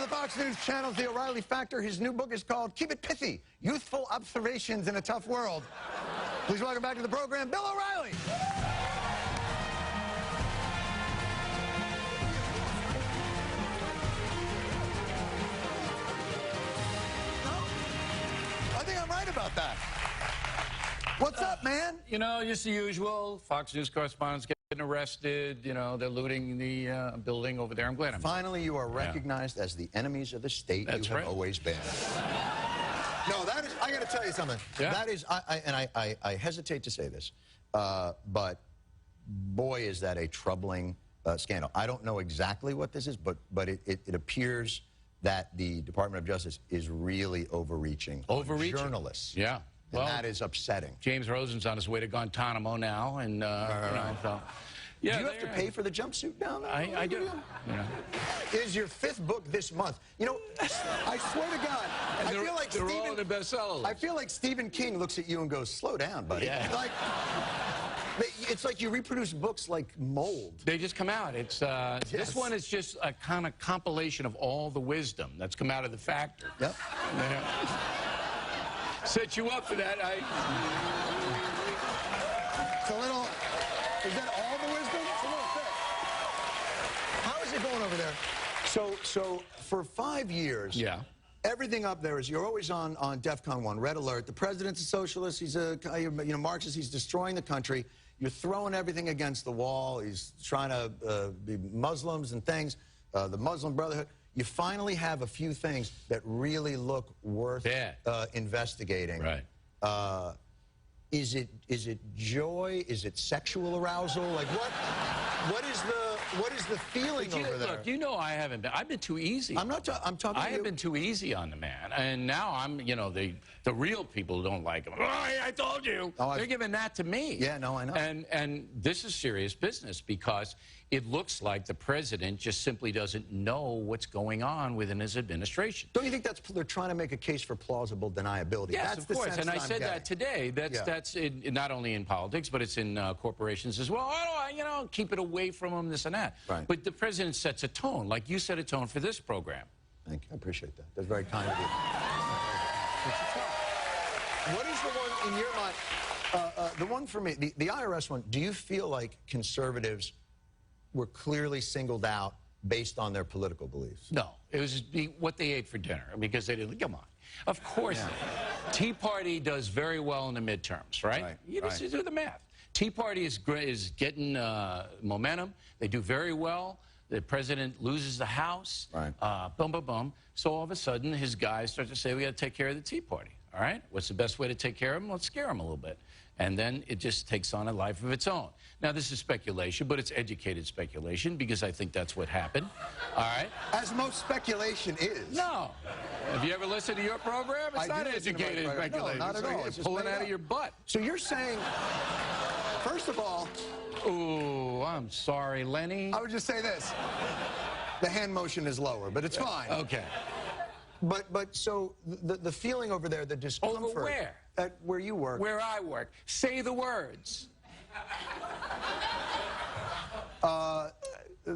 the Fox News channel's The O'Reilly Factor. His new book is called Keep It Pithy, Youthful Observations in a Tough World. Please welcome back to the program, Bill O'Reilly. I think I'm right about that. What's up, man? You know, just the usual. Fox News correspondents getting arrested. You know, they're looting the building over there. I'm glad I'm Finally, you are recognized as the enemies of the state you have always been. No, that is, I got to tell you something. Yeah. That is, I hesitate to say this, but boy, is that a troubling scandal. I don't know exactly what this is, but it appears that the Department of Justice is really overreaching on journalists. Yeah. And well, that is upsetting. James Rosen's on his way to Guantanamo now, and you know, so. Yeah, do you have to pay for the jumpsuit now? I do. Yeah. It is your 5th book this month. You know, I swear to God, I feel like they're all in the bestseller list. I feel like Stephen King looks at you and goes, "Slow down, buddy." Yeah. Like, it's like you reproduce books like mold. They just come out. It's this one is just a kind of compilation of all the wisdom that's come out of the Factor. Yep. Set you up for that. It's a little. Is that all the wisdom? It's a little thick. How is it going over there? So for 5 years, everything up there is you're always on DEFCON 1, red alert. The president's a socialist. He's a Marxist. He's destroying the country. You're throwing everything against the wall. He's trying to be Muslims and things. The Muslim Brotherhood. You finally have a few things that really look worth investigating. Right. Is it joy? Is it sexual arousal? Like what is the feeling over there? Look, you know I've been too easy. I'm talking to you. I have been too easy on the man. And now I'm, you know, the real people don't like him. Oh, I told you. Oh, they're giving that to me. Yeah, no, I know. And this is serious business because it looks like the president just simply doesn't know what's going on within his administration. Don't you think they're trying to make a case for plausible deniability? Yes, that's of course. And I said that today. That's not only in politics, but it's in corporations as well. Oh, you know, keep it away from them, this and that. Right. But the president sets a tone, like you set a tone for this program. Thank you. I appreciate that. That's very kind of you. What is the one in your mind? The one for me, the IRS one, do you feel like conservatives were clearly singled out based on their political beliefs? No. It was what they ate for dinner because they didn't. Come on. Of course. Yeah. Tea Party does very well in the midterms, right? You just do the math. Tea Party is getting momentum. They do very well. The president loses the House. Right. Boom, boom, boom. So all of a sudden, his guys start to say, we got to take care of the Tea Party. All right? What's the best way to take care of them? Let's scare them a little bit. And then it just takes on a life of its own. Now, this is speculation, but it's educated speculation because I think that's what happened. All right? As most speculation is. No. Have you ever listened to your program? It's not educated speculation. No, not at all. It's pulling out of your butt. So you're saying, first of all... Ooh, I'm sorry, Lenny. I would just say this. The hand motion is lower, but it's fine. Okay. But so the feeling over there, the discomfort. Over where? At where you work. Where I work. Say the words.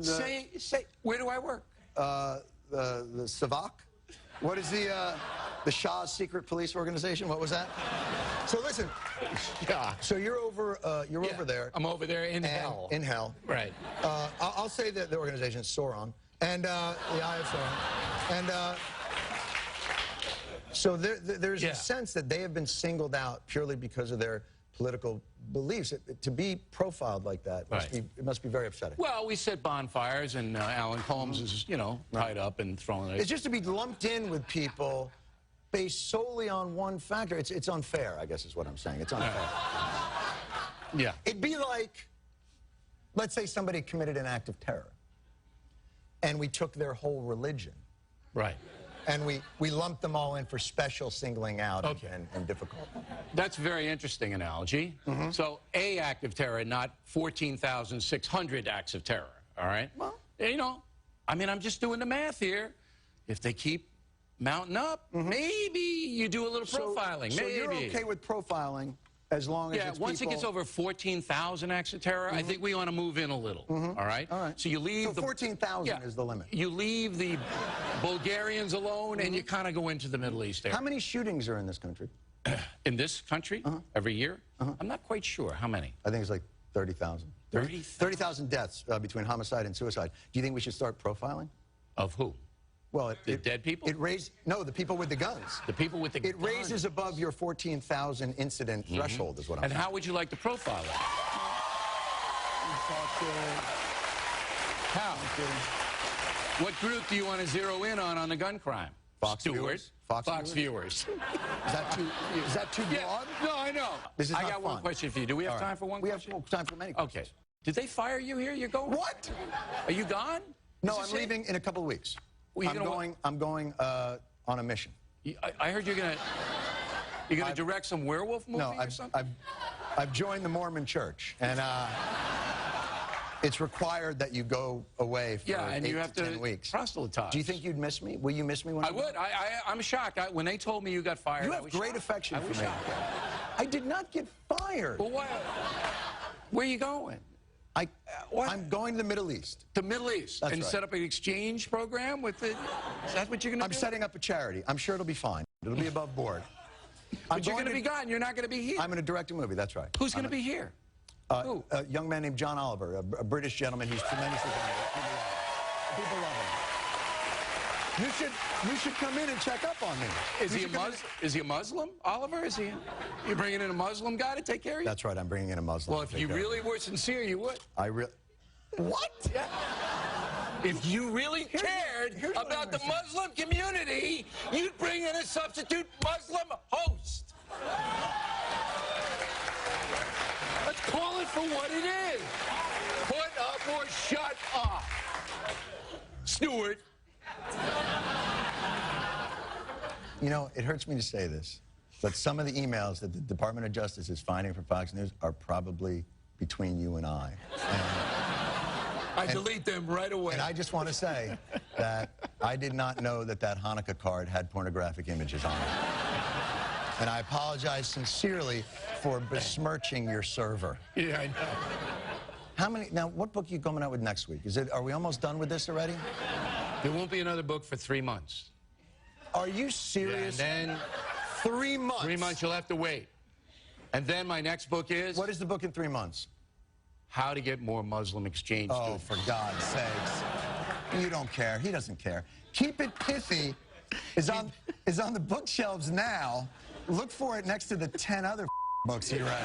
Say, where do I work? The Savak. What is the Shah's secret police organization? What was that? So listen. Yeah. So you're over over there. I'm over there in hell. In hell. Right. I'll say that the organization is Sauron. And the Eye of Sauron. And so there's a sense that they have been singled out purely because of their political beliefs. To be profiled like that, it must be very upsetting. Well, we set bonfires, and Alan Colmes is, you know, tied up and thrown. It's just to be lumped in with people based solely on one factor. It's unfair, I guess is what I'm saying. It's unfair. Yeah. It'd be like, let's say somebody committed an act of terror, and we took their whole religion. Right. And we lumped them all in for special singling out and difficult. That's a very interesting analogy. So a act of terror, not 14,600 acts of terror, all right? Well, you know, I mean, I'm just doing the math here. If they keep mounting up, maybe you do a little profiling. So maybe. You're okay with profiling, As long as it's once people... it gets over 14,000 acts of terror, I think we want to move in a little. All right? All right. So you leave so 14,000 is the limit. You leave the Bulgarians alone, and you kind of go into the Middle East area. How many shootings are in this country? In this country? Every year? I'm not quite sure. How many? I think it's like 30,000. 30,000 deaths between homicide and suicide. Do you think we should start profiling? Of who? Well, the dead people? No, the people with the guns. The people with the guns. It raises above your 14,000 incident threshold, is what I'm saying. And how would you like to profile it? How? What group do you want to zero in on the gun crime? Fox Stewart. viewers? Fox viewers. Is that too broad? No, I know. I got one question for you. Do we have time for one question? We have time for many questions. Okay. Did they fire you here? You're going? What? Are you gone? No, I'm leaving in a couple of weeks. Well, I'm going on a mission. I heard you're gonna direct some werewolf movie or something? I've joined the Mormon Church, and it's required that you go away for 8 to 10 weeks. Proselytize. Do you think you'd miss me? Will you miss me when I would. I'm shocked. When they told me you got fired, you have great affection for me. Shocked. I did not get fired. Well, why? Where are you going? I'm going to the Middle East. The Middle East? That's and right. Set up an exchange program with the... Is that what you're going to do? I'm setting up a charity. I'm sure it'll be fine. It'll be above board. But you're going to be gone. You're not going to be here. I'm going to direct a movie. That's right. Who's going to be here? Who? A young man named John Oliver, a British gentleman. He's tremendously talented. People love him. You should come in and check up on me. Is he a Muslim, Oliver? You bringing in a Muslim guy to take care of you? That's right. I'm bringing in a Muslim. Well, if you really were sincere, you would. What? Yeah. If you really cared about the Muslim community, you'd bring in a substitute Muslim host. Let's call it for what it is. Put up or shut up. Stewart. You know, it hurts me to say this, but some of the emails that the Department of Justice is finding from Fox News are probably between you and I. I delete them right away. And I just want to say that I did not know that Hanukkah card had pornographic images on it. And I apologize sincerely for besmirching your server. Yeah, I know. Now, what book are you coming out with next week? Are we almost done with this already? There won't be another book for 3 months. Are you serious? Yeah, and then 3 months? 3 months, you'll have to wait. And then my next book is... What is the book in 3 months? How to get more Muslim exchange students. Oh, for God's sakes. You don't care. He doesn't care. Keep It Pithy is on the bookshelves now. Look for it next to the 10 other books he read.